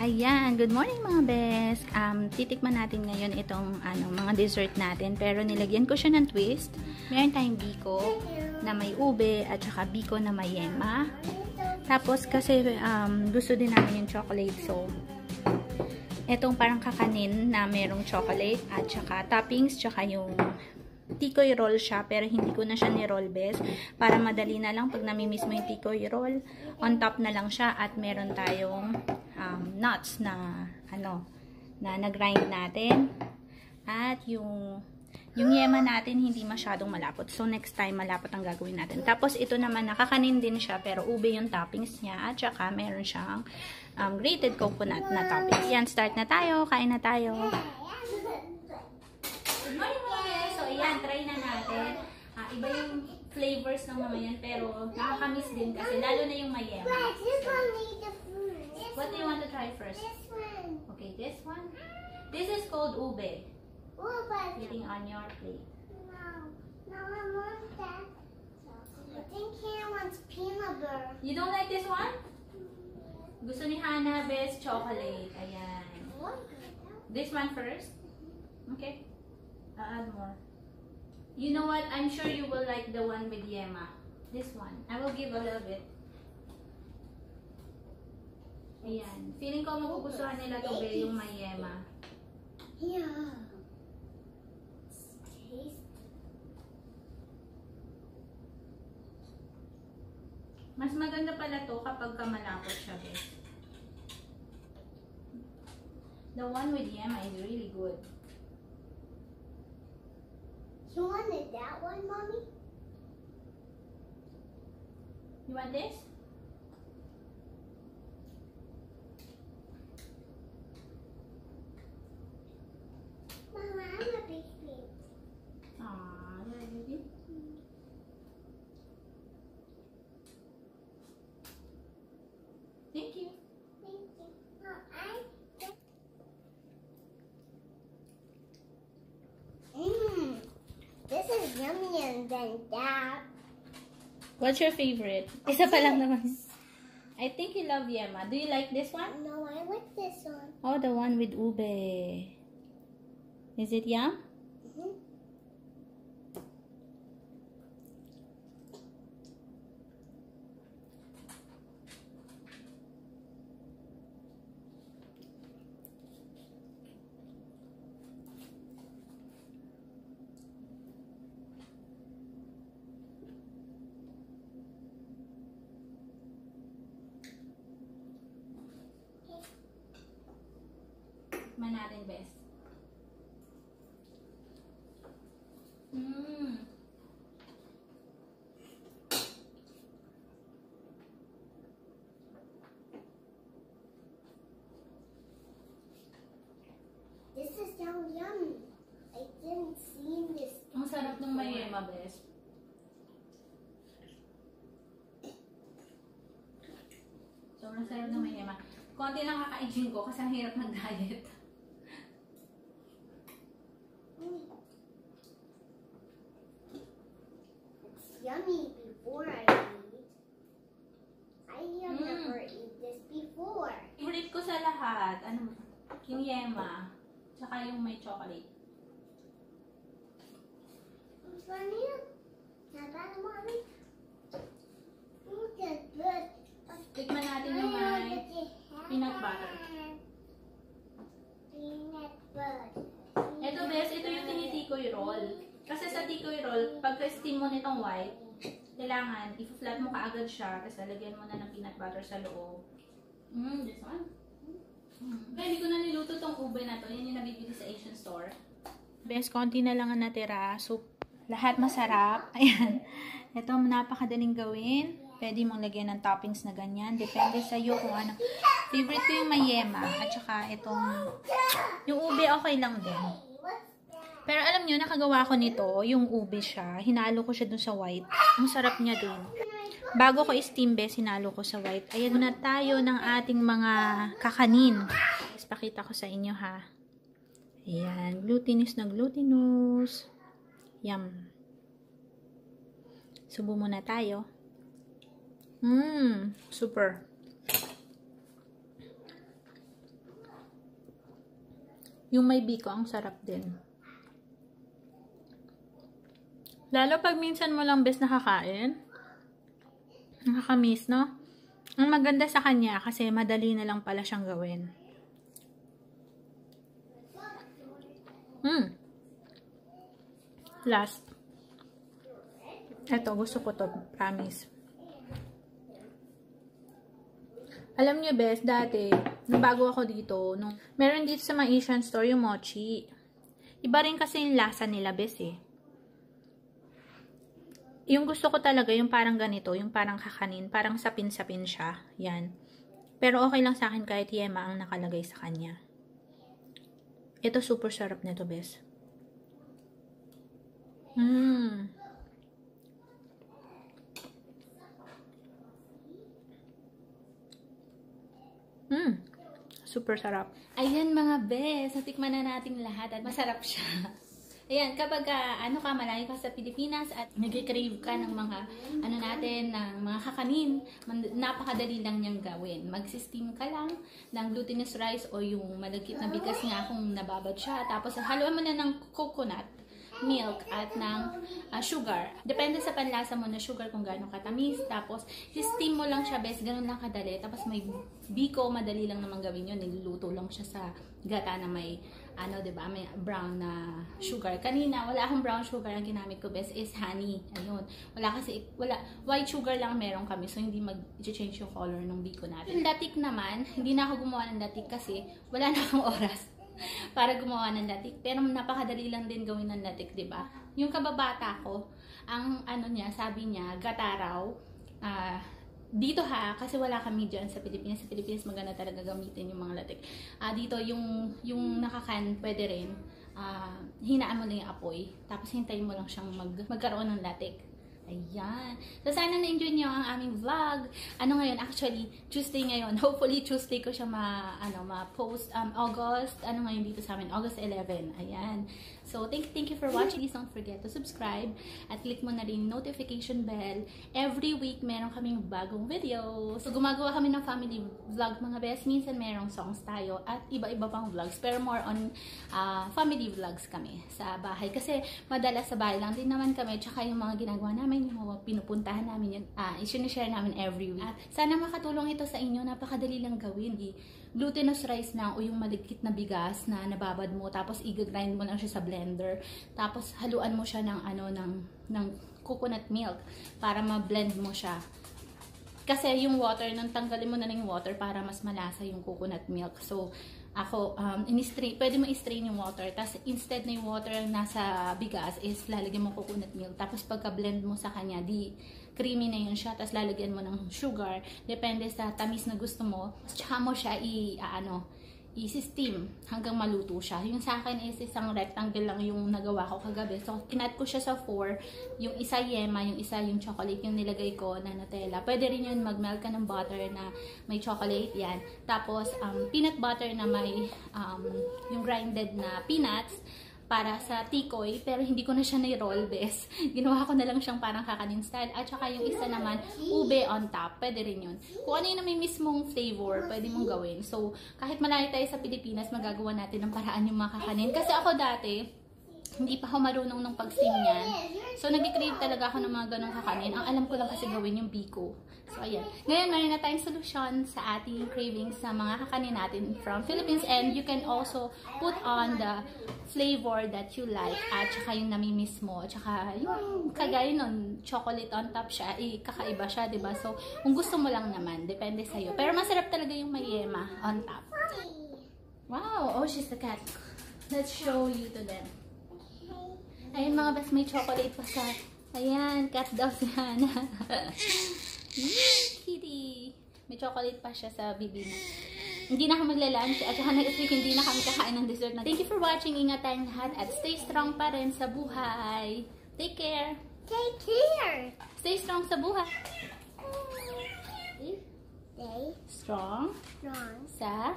Ayan, good morning mga best. Titikman natin ngayon itong mga dessert natin, pero nilagyan ko siya ng twist. Meron tayong biko na may ube at saka biko na may yema. Tapos kasi gusto din namin yung chocolate, so etong parang kakanin na merong chocolate at saka toppings, tsaka yung tikoy roll siya, pero hindi ko na siya ni-roll best. Para madali na lang pag namimiss mo yung tikoy roll, on top na lang siya at meron tayong nuts na na nag-grind natin. At yung yema natin hindi masyadong malapot. So next time malapot ang gagawin natin. Tapos ito naman nakakanin din siya, pero ube yung toppings niya at saka meron siyang grated coconut na toppings. Yan, start na tayo, kain na tayo. Good morning mga guys! So, ayan, try na natin. Iba yung flavors ng mga yan, pero nakakamiss din kasi, lalo na yung mayema. What do you want to try first? This one. Okay, this one. This is called ube. Ube. Eating on your plate. No. No, I want that. I think Hannah wants peanut butter. You don't like this one? Gusto ni Hannah, best chocolate. Ayan. This one first. Okay. I'll add more. You know what? I'm sure you will like the one with yema. This one. I will give a little bit. Ayan. Feeling ko magugustuhan nila to be yung may yema. Yeah. Taste. Mas maganda pala to kapag malapot siya, bes. The one with yema is really good. You wanted that one, Mommy? You want this? Mama, I'm a baby. Aww, you're a baby. Thank you. Thank you. This is yummier than that. What's your favorite? Isa pa lang naman. I think you love yema. Do you like this one? No, I like this one. Oh, the one with ube. Is it yum? Mm-hmm. Man natin best. This is yummy. I didn't see this. Ang sarap ng may yema, best. Sobrang sarap ng may yema. Konti lang kakainin ko kasi ang hirap mag-diet. It's yummy before I eat. I have never eat this before. Favorite ko sa lahat, yung yema, tsaka yung may chocolate. Tikman natin yung may peanut butter. Peanut butter. Ito best, ito yung tinitikoy roll. Kasi sa tikoy roll, pagka-steam mo nitong white, kailangan, i-flat mo kaagad siya, tapos lalagyan mo na ng peanut butter sa loob. This one. Hindi ko na niluto tong ube na to. Yan yung nabibili sa Asian store. Best, konti na lang ang natira. So, lahat masarap. Ayan. Ito, napakadaling gawin. Pwede mong lagyan ng toppings na ganyan. Depende sa iyo kung ano. Favorite ko yung may yema. At saka itong, yung ube okay lang din. Pero alam nyo, nakagawa ko nito, yung ube siya. Hinalo ko siya dun sa white. Ang sarap niya dun. Bago ko i-steam best, hinalo ko sa white. Ayan na tayo ng ating mga kakanin. Pakita ko sa inyo ha. Ayan. Glutinous na glutinous. Yum. Subo muna tayo. Super. Yung may biko, ang sarap din. Lalo pag minsan mo lang bes nakakain. Nakakamiss, no? Ang maganda sa kanya kasi madali na lang pala siyang gawin. Last. Eto, gusto ko to. Promise. Alam niyo, bes, dati, nung bago ako dito, meron dito sa mga Asian store yung mochi. Iba rin kasi yung lasa nila, bes, eh. Yung gusto ko talaga, yung parang ganito, yung parang kakanin, parang sapin-sapin siya. Yan. Pero okay lang sa akin kahit yema ang nakalagay sa kanya. Ito, super sarap nito, bes. Super sarap. Ayan mga bes, natikman na natin lahat at masarap siya. Ayan, kapag malayo ka sa Pilipinas at nag-crave ka ng mga ng mga kakanin, napakadali lang niyang gawin. Mag-steam ka lang ng glutinous rice o yung malagkit na bigas nga kung nababad siya. Tapos haluan mo na ng coconut milk at ng sugar. Depende sa panlasa mo na sugar kung gaano katamis. Tapos, steam mo lang siya, bes. Ganun lang kadali. Tapos, may biko. Madali lang naman gawin yun. Niluluto lang siya sa gata na may, diba? May brown na sugar. Kanina, wala akong brown sugar. Ang ginamit ko, bes, is honey. Ayun. White sugar lang meron kami. So, hindi mag-change yung color ng biko natin. Yung latik naman, hindi na ako gumawa ng latik kasi wala na akong oras para gumawa ng latik. Pero napakadali lang din gawin ng latik, diba? Yung kababata ko, ang sabi niya, gata raw. Dito kasi wala kami dyan sa Pilipinas. Sa Pilipinas maganda talaga gamitin yung mga latik. Dito, yung nakakan, pwede rin. Hinaan mo lang yung apoy. Tapos hintayin mo lang siyang magkaroon ng latik. Ayan. So, sana na-enjoy niyo ang aming vlog. Ngayon? Actually, Tuesday ngayon. Hopefully, Tuesday ko siya ma-post. August, ngayon dito sa amin? August 11. Ayan. So, thank you for watching. Please don't forget to subscribe. At click mo na rin notification bell. Every week, meron kaming bagong video. So, gumagawa kami ng family vlog, mga best. Minsan, merong songs tayo. At iba-iba pang vlogs. Pero more on family vlogs kami sa bahay. Kasi, madalas sa bahay lang din naman kami. Tsaka yung mga ginagawa namin, yung mga pinupuntahan namin, yun, i-share namin every week. At sana makatulong ito sa inyo, napakadali lang gawin. Glutinous rice lang o yung maligkit na bigas na nababad mo, tapos i-grind mo lang siya sa blender, tapos haluan mo siya ng coconut milk para ma-blend mo siya. Kasi yung water, nang tanggalin mo na yung water para mas malasa yung coconut milk. So, ako, pwede mo i-strain yung water. Tapos, instead na yung water nasa bigas is lalagyan mo coconut milk. Tapos, pagka-blend mo sa kanya, creamy na yun siya. Tapos, lalagyan mo ng sugar. Depende sa tamis na gusto mo. Tsaka mo siya i-steam hanggang maluto siya. Yung sa akin is isang rectangle lang yung nagawa ko kagabi. So, kinat ko siya sa 4. Yung isa yema, yung isa yung chocolate yung nilagay ko na Nutella. Pwede rin yun mag-melt ka ng butter na may chocolate. Yan. Tapos, peanut butter na may yung grinded na peanuts para sa tikoy, pero hindi ko na siya na-roll, bes. Ginawa ko na lang siyang parang kakanin style. At saka yung isa naman, ube on top. Pwede rin yun. Kung ano yung may mismong flavor, pwede mong gawin. So, kahit malayo tayo sa Pilipinas, magagawa natin ng paraan yung mga kakanin. Kasi ako dati, hindi pa ako marunong ng pag-steam yan. So, nag-crave talaga ako ng mga ganong kakanin. Ang alam ko lang kasi gawin yung biko. So, ayan. Ngayon, meron na tayong solusyon sa ating cravings sa mga kakanin natin from Philippines. And you can also put on the flavor that you like. At saka yung namimiss mo. At saka yung kagaya nun, chocolate on top siya. Kakaiba siya, diba? So, kung gusto mo lang naman, depende sa'yo. Pero masarap talaga yung may yema on top. Wow! Oh, she's the cat. Let's show you to them. Ayun mga best, may chocolate pa siya. Ayan, cat daw si Hana. Kitty! May chocolate pa siya sa bibi na. Hindi na kami magla-lunch at saka next week hindi na kami kakain ng dessert na. Thank you for watching. Ingat tayong lahat at stay strong pa rin sa buhay. Take care! Take care! Stay strong sa buhay. Stay strong sa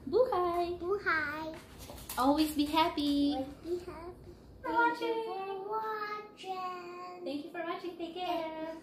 buhay. Always be happy. Always be happy. Thank you for watching. Thank you for watching. Take care.